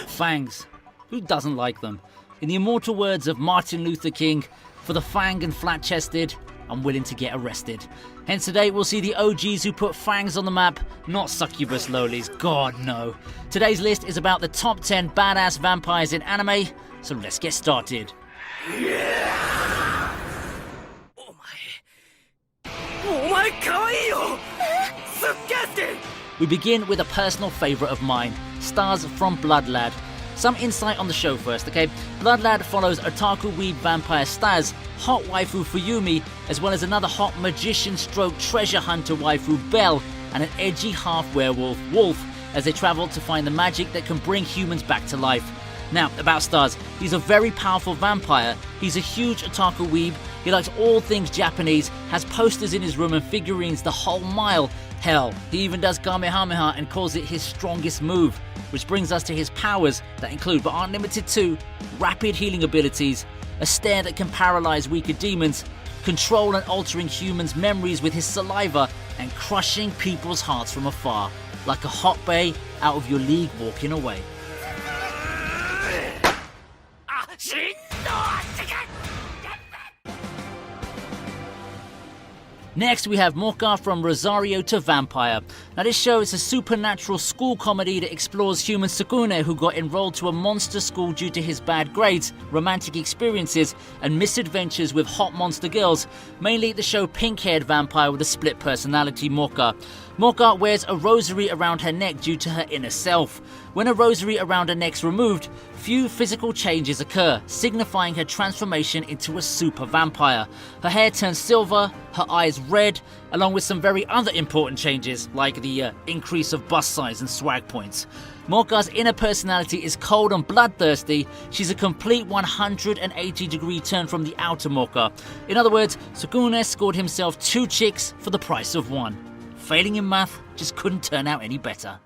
Fangs. Who doesn't like them? In the immortal words of Martin Luther King, for the fang and flat-chested, I'm willing to get arrested. Hence today we'll see the OGs who put fangs on the map, not succubus lowlies, god no. Today's list is about the top 10 badass vampires in anime, so let's get started. We begin with a personal favourite of mine, Stars from Blood Lad. Some insight on the show first, okay? Blood Lad follows otaku weeb vampire Staz, hot waifu Fuyumi, as well as another hot magician stroke treasure hunter waifu Belle, and an edgy half-werewolf Wolf, as they travel to find the magic that can bring humans back to life. Now, about Staz, he's a very powerful vampire. He's a huge otaku weeb, he likes all things Japanese, has posters in his room and figurines the whole mile. Hell, he even does Kamehameha and calls it his strongest move. Which brings us to his powers that include, but aren't limited to, rapid healing abilities, a stare that can paralyze weaker demons, control and altering humans' memories with his saliva, and crushing people's hearts from afar, like a hot bae out of your league walking away. Next we have Mocha from Rosario to Vampire. Now this show is a supernatural school comedy that explores human Sukune who got enrolled to a monster school due to his bad grades, romantic experiences, and misadventures with hot monster girls, mainly the show pink-haired vampire with a split personality Mocha. Mocha wears a rosary around her neck due to her inner self. When a rosary around her neck's removed, few physical changes occur, signifying her transformation into a super vampire. Her hair turns silver, her eyes red, along with some very other important changes, like the increase of bust size and swag points. Mocha's inner personality is cold and bloodthirsty. She's a complete 180-degree turn from the outer Mocha. In other words, Sukune scored himself 2 chicks for the price of 1. Failing in math just couldn't turn out any better.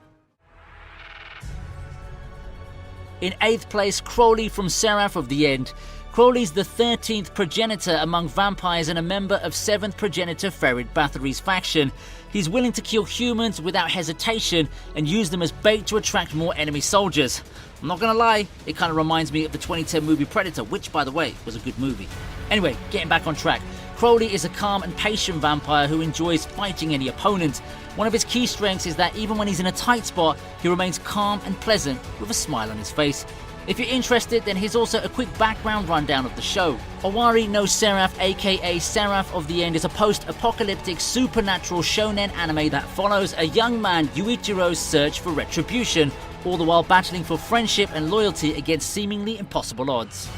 In 8th place, Crowley from Seraph of the End. Crowley's the 13th progenitor among vampires and a member of 7th progenitor Ferid Bathory's faction. He's willing to kill humans without hesitation and use them as bait to attract more enemy soldiers. I'm not gonna lie, it kind of reminds me of the 2010 movie Predator, which by the way was a good movie. Anyway, getting back on track. Crowley is a calm and patient vampire who enjoys fighting any opponent. One of his key strengths is that even when he's in a tight spot, he remains calm and pleasant with a smile on his face. If you're interested, then here's also a quick background rundown of the show. Owari no Seraph, aka Seraph of the End, is a post-apocalyptic supernatural shonen anime that follows a young man Yuichiro's search for retribution, all the while battling for friendship and loyalty against seemingly impossible odds.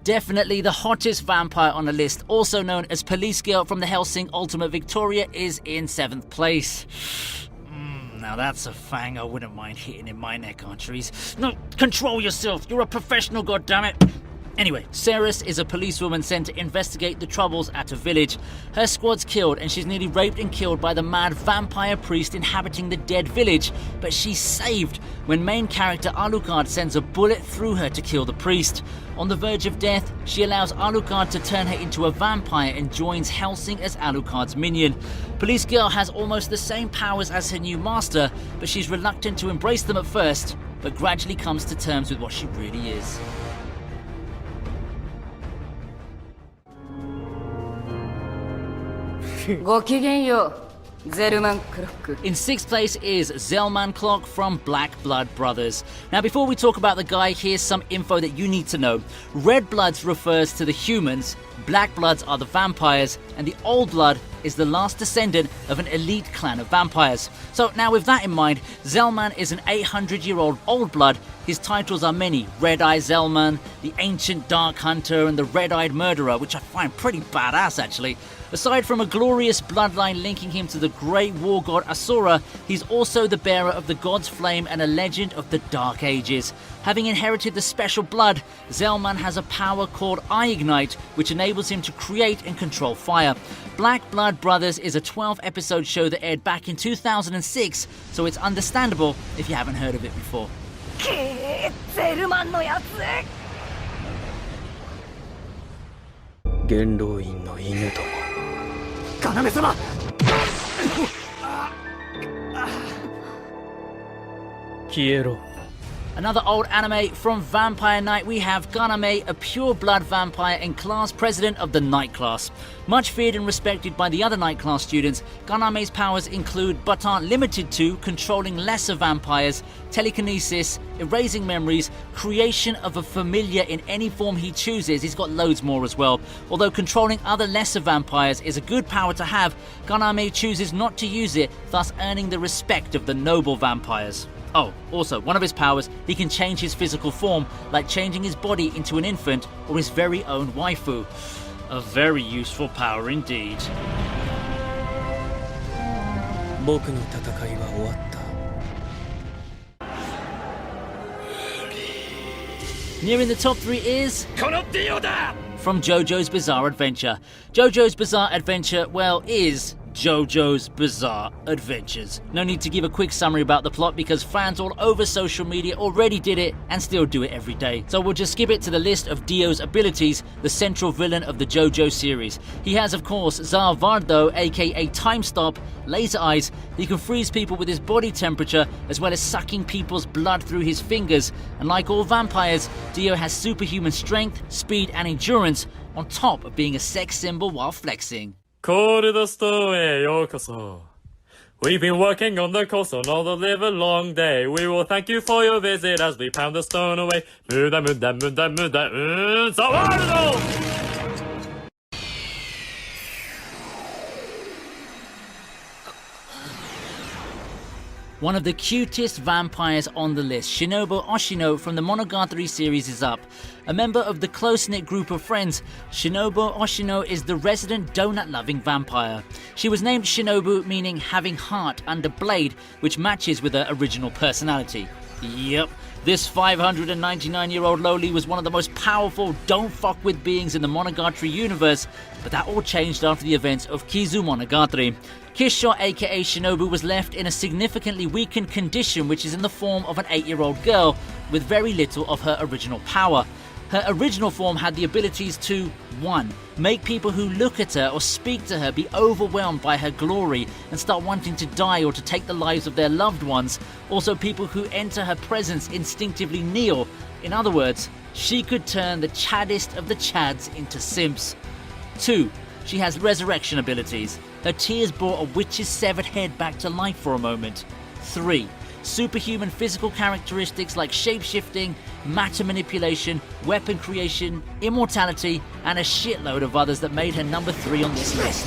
Definitely the hottest vampire on the list, also known as Police Girl from the Hellsing Ultimate Victoria, is in 7th place. Now that's a fang I wouldn't mind hitting in my neck, Archeries. No, control yourself, you're a professional, goddammit! Anyway, Ceres is a policewoman sent to investigate the troubles at a village. Her squad's killed and she's nearly raped and killed by the mad vampire priest inhabiting the dead village, but she's saved when main character Alucard sends a bullet through her to kill the priest. On the verge of death, she allows Alucard to turn her into a vampire and joins Hellsing as Alucard's minion. Police Girl has almost the same powers as her new master, but she's reluctant to embrace them at first, but gradually comes to terms with what she really is. In 6th place is Zellman Clock from Black Blood Brothers. Now before we talk about the guy, here's some info that you need to know. Red Bloods refers to the humans, Black Bloods are the vampires, and the Old Blood is the last descendant of an elite clan of vampires. So now with that in mind, Zellman is an 800-year-old Old Blood. His titles are many: Red-Eye Zellman, the Ancient Dark Hunter, and the Red-Eyed Murderer, which I find pretty badass actually. Aside from a glorious bloodline linking him to the great war god Asura, he's also the bearer of the god's flame and a legend of the Dark Ages. Having inherited the special blood, Zellman has a power called Eye Ignite, which enables him to create and control fire. Black Blood Brothers is a 12-episode show that aired back in 2006, so it's understandable if you haven't heard of it before. Quiero. Another old anime from Vampire Knight, we have Ganame, a pure-blood vampire and class president of the Knight class. Much feared and respected by the other Knight class students, Ganame's powers include, but aren't limited to, controlling lesser vampires, telekinesis, erasing memories, creation of a familiar in any form he chooses. He's got loads more as well. Although controlling other lesser vampires is a good power to have, Ganame chooses not to use it, thus earning the respect of the noble vampires. Oh, also, one of his powers, he can change his physical form, like changing his body into an infant or his very own waifu. A very useful power indeed. 僕の戦いは終わった。Nearing the top 3 is... このディオだ! From JoJo's Bizarre Adventure. JoJo's Bizarre Adventure, well, is JoJo's Bizarre Adventures. No need to give a quick summary about the plot because fans all over social media already did it and still do it every day. So we'll just skip it to the list of Dio's abilities, the central villain of the JoJo series. He has, of course, Zarvardo, aka Time Stop, laser eyes. He can freeze people with his body temperature as well as sucking people's blood through his fingers. And like all vampires, Dio has superhuman strength, speed and endurance on top of being a sex symbol while flexing. Cold Stone へようこそ We've been working on the coastline all the live long day. We will thank you for your visit as we pound the stone away. 無駄無駄無駄無駄ザワールド One of the cutest vampires on the list, Shinobu Oshino from the Monogatari series is up. A member of the close-knit group of friends, Shinobu Oshino is the resident donut-loving vampire. She was named Shinobu, meaning having heart under blade, which matches with her original personality. Yep, this 599-year-old loli was one of the most powerful don't-fuck-with beings in the Monogatari universe, but that all changed after the events of Kizu Monogatari. Kisho aka Shinobu was left in a significantly weakened condition, which is in the form of an 8-year-old girl with very little of her original power. Her original form had the abilities to 1. Make people who look at her or speak to her be overwhelmed by her glory and start wanting to die or to take the lives of their loved ones. Also, people who enter her presence instinctively kneel. In other words, she could turn the chaddest of the chads into simps. 2. She has resurrection abilities. Her tears brought a witch's severed head back to life for a moment. 3. Superhuman physical characteristics like shape-shifting, matter manipulation, weapon creation, immortality, and a shitload of others that made her number 3 on this list.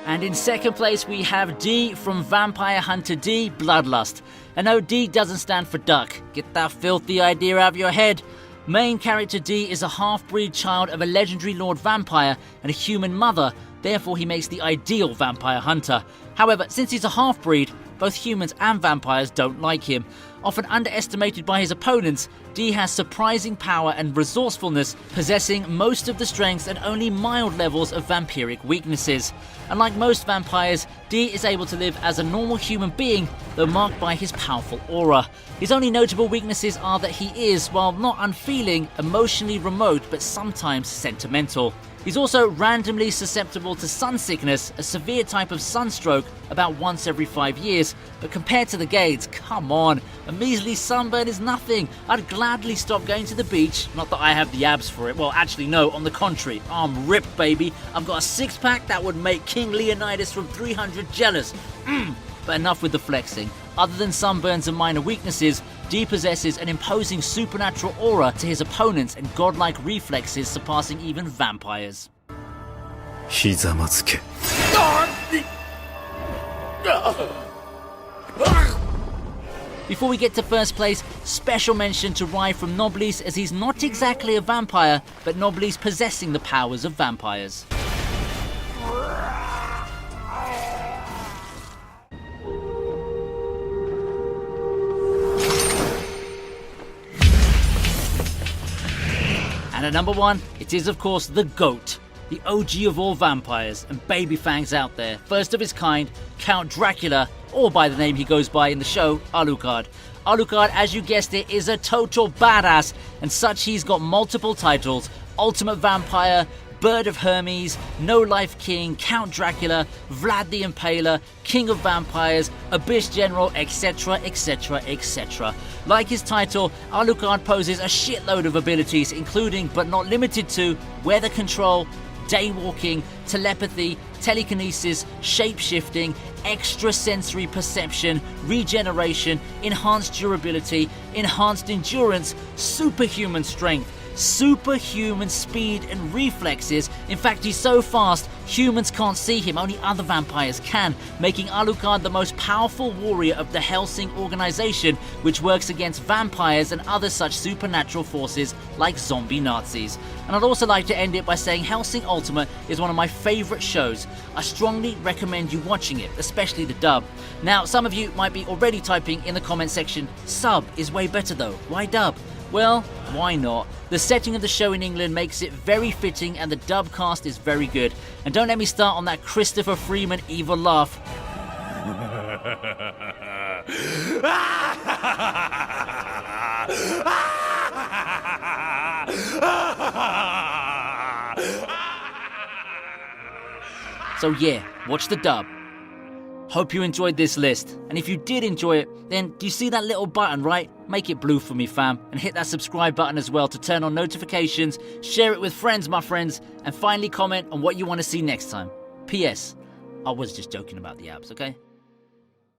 And in second place we have D from Vampire Hunter D, Bloodlust. And no, D doesn't stand for duck. Get that filthy idea out of your head. Main character D is a half-breed child of a legendary Lord Vampire and a human mother, therefore he makes the ideal vampire hunter. However, since he's a half-breed, both humans and vampires don't like him. Often underestimated by his opponents, D has surprising power and resourcefulness, possessing most of the strengths and only mild levels of vampiric weaknesses. Unlike most vampires, D is able to live as a normal human being, though marked by his powerful aura. His only notable weaknesses are that he is, while not unfeeling, emotionally remote but sometimes sentimental. He's also randomly susceptible to sun sickness, a severe type of sunstroke, about once every 5 years. But compared to the Gades, come on, a measly sunburn is nothing. I'd gladly stop going to the beach, not that I have the abs for it. Well, actually no, on the contrary, I'm ripped, baby. I've got a six-pack that would make King Leonidas from 300 jealous. But enough with the flexing. Other than sunburns and minor weaknesses, D possesses an imposing supernatural aura to his opponents and godlike reflexes surpassing even vampires. ひざまずけ Before we get to first place, special mention to Rai from Noblis, as he's not exactly a vampire, but Noblis possessing the powers of vampires. And at number 1, it is of course the GOAT, the OG of all vampires and baby fangs out there, first of his kind, Count Dracula, or by the name he goes by in the show, Alucard. Alucard, as you guessed it, is a total badass, and such he's got multiple titles: Ultimate Vampire, Bird of Hermes, No Life King, Count Dracula, Vlad the Impaler, King of Vampires, Abyss General, etc, etc, etc. Like his title, Alucard poses a shitload of abilities, including but not limited to weather control, daywalking, telepathy, telekinesis, shape-shifting, extrasensory perception, regeneration, enhanced durability, enhanced endurance, superhuman strength, superhuman speed and reflexes. In fact, he's so fast, humans can't see him, only other vampires can, making Alucard the most powerful warrior of the Hellsing organization, which works against vampires and other such supernatural forces like zombie Nazis. And I'd also like to end it by saying Hellsing Ultimate is one of my favorite shows. I strongly recommend you watching it, especially the dub. Now, some of you might be already typing in the comment section, sub is way better though, why dub? Well, why not? The setting of the show in England makes it very fitting, and the dub cast is very good. And don't let me start on that Christopher Freeman evil laugh. So yeah, watch the dub. Hope you enjoyed this list, and if you did enjoy it, then do you see that little button, right? Make it blue for me, fam, and hit that subscribe button as well to turn on notifications, share it with friends, my friends, and finally comment on what you want to see next time. P.S. I was just joking about the abs, okay?